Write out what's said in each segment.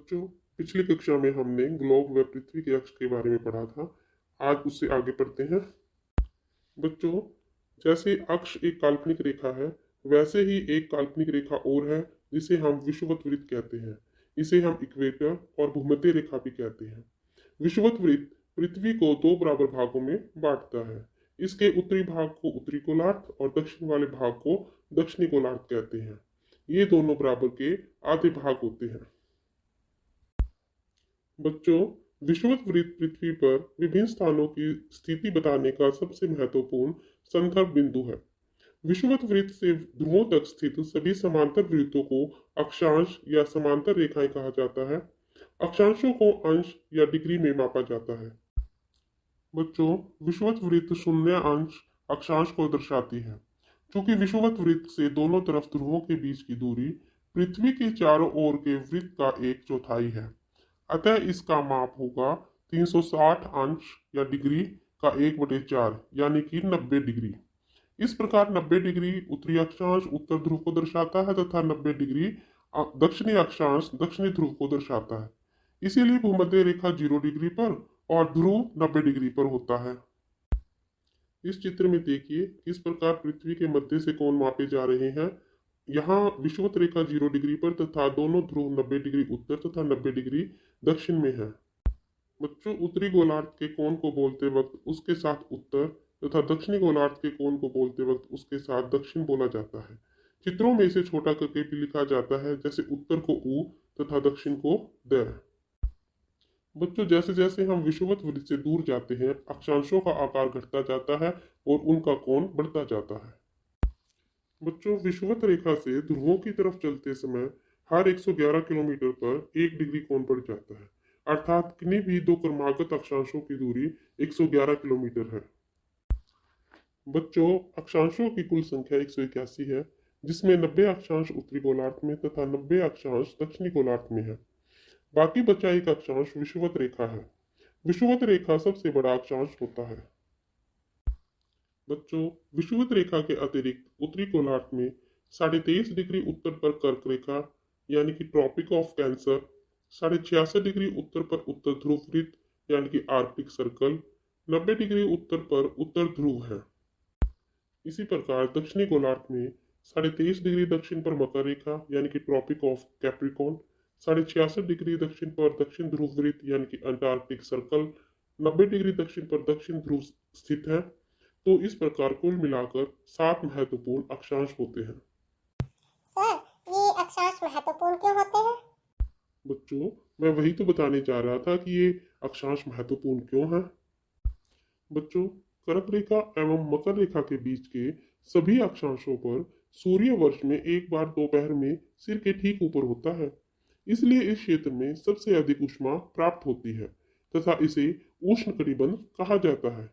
बच्चों, पिछली कक्षा में हमने ग्लोब व पृथ्वी के अक्ष के बारे में पढ़ा था। आज उससे आगे पढ़ते हैं। बच्चों, जैसे अक्ष एक काल्पनिक रेखा है, वैसे ही एक काल्पनिक रेखा और है जिसे हम विषुवत वृत्त कहते हैं। इसे हम इक्वेटर और भूमध्य रेखा भी कहते हैं। विषुवत वृत्त पृथ्वी को दो बराबर भागों में बांटता है। इसके उत्तरी भाग को उत्तरी गोलार्ध और दक्षिण वाले भाग को दक्षिणी गोलार्ध कहते हैं। ये दोनों बराबर के आधे भाग होते हैं। बच्चों, विषुवत वृत्त पृथ्वी पर विभिन्न स्थानों की स्थिति बताने का सबसे महत्वपूर्ण संदर्भ बिंदु है। विषुवत वृत्त से ध्रुवों तक स्थित सभी समांतर वृत्तों को अक्षांश या समांतर रेखाएं कहा जाता है। अक्षांशों को अंश या डिग्री में मापा जाता है। बच्चों, विषुवत वृत्त शून्य अंश अक्षांश को दर्शाती है। चूंकि विषुवत वृत्त से दोनों तरफ ध्रुवों के बीच की दूरी पृथ्वी के चारों ओर के वृत्त का एक चौथाई है, अतः इसका माप होगा 360 अंश या डिग्री का 1/4 यानी कि 90 डिग्री। इस प्रकार 90 डिग्री उत्तरी अक्षांश उत्तर ध्रुव को दर्शाता है तथा 90 डिग्री दक्षिणी अक्षांश दक्षिणी ध्रुव को दर्शाता है। इसीलिए भूमध्य रेखा 0 डिग्री पर और ध्रुव 90 डिग्री पर होता है। इस चित्र में देखिए किस प्रकार पृथ्वी के मध्य से कोण मापे जा रहे हैं। यहाँ विषुवत रेखा 0 डिग्री पर तथा दोनों ध्रुव 90 डिग्री उत्तर तथा 90 डिग्री दक्षिण में है। बच्चों, उत्तरी गोलार्ध के कोण को बोलते वक्त उसके साथ उत्तर तथा दक्षिणी गोलार्ध के कोण को बोलते वक्त उसके साथ दक्षिण बोला जाता है। चित्रों में इसे छोटा करके भी लिखा जाता है, जैसे उत्तर को ऊ तथा दक्षिण को द। बच्चों, जैसे जैसे हम विषुवत वृत्त से दूर जाते हैं, अक्षांशों का आकार घटता जाता है और उनका कोण बढ़ता जाता है। बच्चों, विषुवत रेखा से ध्रुवों की तरफ चलते समय हर 111 किलोमीटर पर 1 डिग्री कोण बढ़ जाता है, अर्थात किन्हीं भी दो क्रमागत अक्षांशों की दूरी 111 किलोमीटर है। बच्चों, अक्षांशों की कुल संख्या 181 है, जिसमें 90 अक्षांश उत्तरी गोलार्ध में तथा 90 अक्षांश दक्षिणी गोलार्ध में है। बाकी बचा एक अक्षांश विषुवत रेखा है। विषुवत रेखा सबसे बड़ा अक्षांश होता है। बच्चों, विषुवत रेखा के अतिरिक्त उत्तरी गोलार्ध में 23.5 डिग्री उत्तर पर कर्क रेखा यानी कि ट्रॉपिक ऑफ कैंसर, 66.5 डिग्री उत्तर पर उत्तर ध्रुव वृत्त यानी कि आर्कटिक सर्कल, 90 डिग्री उत्तर पर उत्तर ध्रुव है। इसी प्रकार दक्षिणी गोलार्ध में 23.5 डिग्री दक्षिण पर मकर रेखा यानी कि ट्रॉपिक ऑफ कैप्रिकॉन, 66.5 डिग्री दक्षिण पर दक्षिण ध्रुव वृत्त यानी कि अंटार्कटिक सर्कल, 90 डिग्री दक्षिण पर दक्षिण ध्रुव स्थित है। तो इस प्रकार कुल मिलाकर 7 महत्वपूर्ण अक्षांश होते हैं। सर, ये अक्षांश महत्वपूर्ण क्यों होते हैं? बच्चों, मैं वही तो बताने जा रहा था कि ये अक्षांश महत्वपूर्ण क्यों है। बच्चों, कर्क रेखा एवं मकर रेखा के बीच के सभी अक्षांशों पर सूर्य वर्ष में एक बार दोपहर में सिर के ठीक ऊपर होता है। इसलिए इस क्षेत्र में सबसे अधिक ऊष्मा प्राप्त होती है तथा इसे उष्ण कटिबंध कहा जाता है।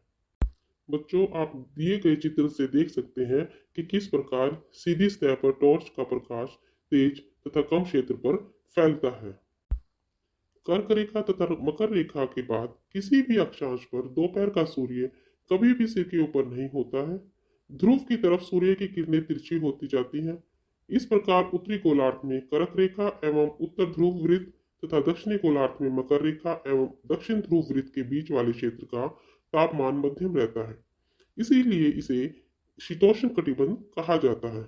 बच्चों, आप दिए गए चित्र से देख सकते हैं कि किस प्रकार सीधी सतह पर टॉर्च का प्रकाश तेज तथा कम क्षेत्र पर फैलता है। कर्क रेखा तथा मकर रेखा के बाद किसी भी अक्षांश पर दोपहर का सूर्य कभी भी सिर के ऊपर नहीं होता है। ध्रुव की तरफ सूर्य की किरणें तिरछी होती जाती हैं। इस प्रकार उत्तरी गोलार्ध में कर्क रेखा एवं उत्तर ध्रुव वृत्त तथा दक्षिणी गोलार्ध में मकर रेखा एवं दक्षिण ध्रुव वृत्त के बीच वाले क्षेत्र का तापमान मध्यम रहता है। इसीलिए इसे शीतोष्ण कटिबंध कहा जाता है।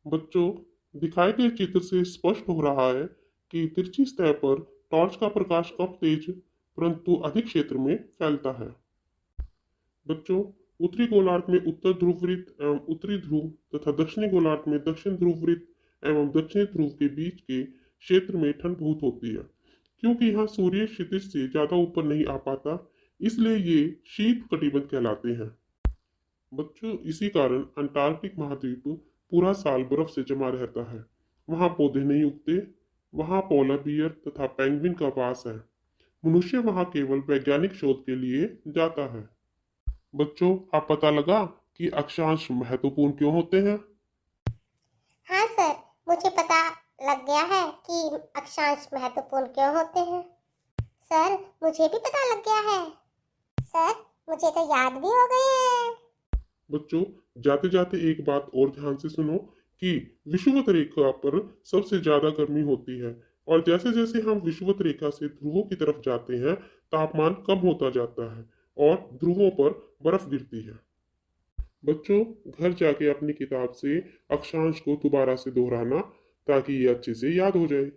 बच्चों, दिखाए गए चित्र से स्पष्ट हो रहा है कि तिरछी सतह पर टॉर्च का प्रकाश कम तेज परंतु अधिक क्षेत्र में फैलता है। बच्चों, उत्तरी गोलार्ध में उत्तर ध्रुव वृत्त एवं उत्तरी ध्रुव तथा दक्षिणी गोलार्ध में दक्षिण ध्रुव वृत्त एवं दक्षिणी ध्रुव के बीच के क्षेत्र में ठंड बहुत होती है। क्योंकि यहाँ सूर्य क्षितिज से ज्यादा ऊपर नहीं आ पाता, इसलिए ये शीत कटिबंध कहलाते हैं। बच्चों, इसी कारण अंटार्कटिक महाद्वीप पूरा साल बर्फ से जमा रहता है। वहाँ पौधे नहीं उगते। वहाँ पोलर बियर तथा पेंगुइन का वास है। मनुष्य वहाँ केवल वैज्ञानिक शोध के लिए जाता है। बच्चों, आप पता लगा कि अक्षांश महत्वपूर्ण क्यों होते हैं? हाँ सर, मुझे पता लग गया है कि अक्षांश महत्वपूर्ण क्यों होते हैं। सर, मुझे भी पता लग गया है। सर, मुझे तो याद भी हो गए हैं। बच्चों, जाते जाते एक बात और ध्यान से सुनो कि विषुवत रेखा पर सबसे ज्यादा गर्मी होती है और जैसे जैसे हम विषुवत रेखा से ध्रुवों की तरफ जाते हैं, तापमान कम होता जाता है और ध्रुवों पर बर्फ गिरती है। बच्चों, घर जाके अपनी किताब से अक्षांश को दोबारा से दोहराना ताकि ये अच्छे से याद हो जाए।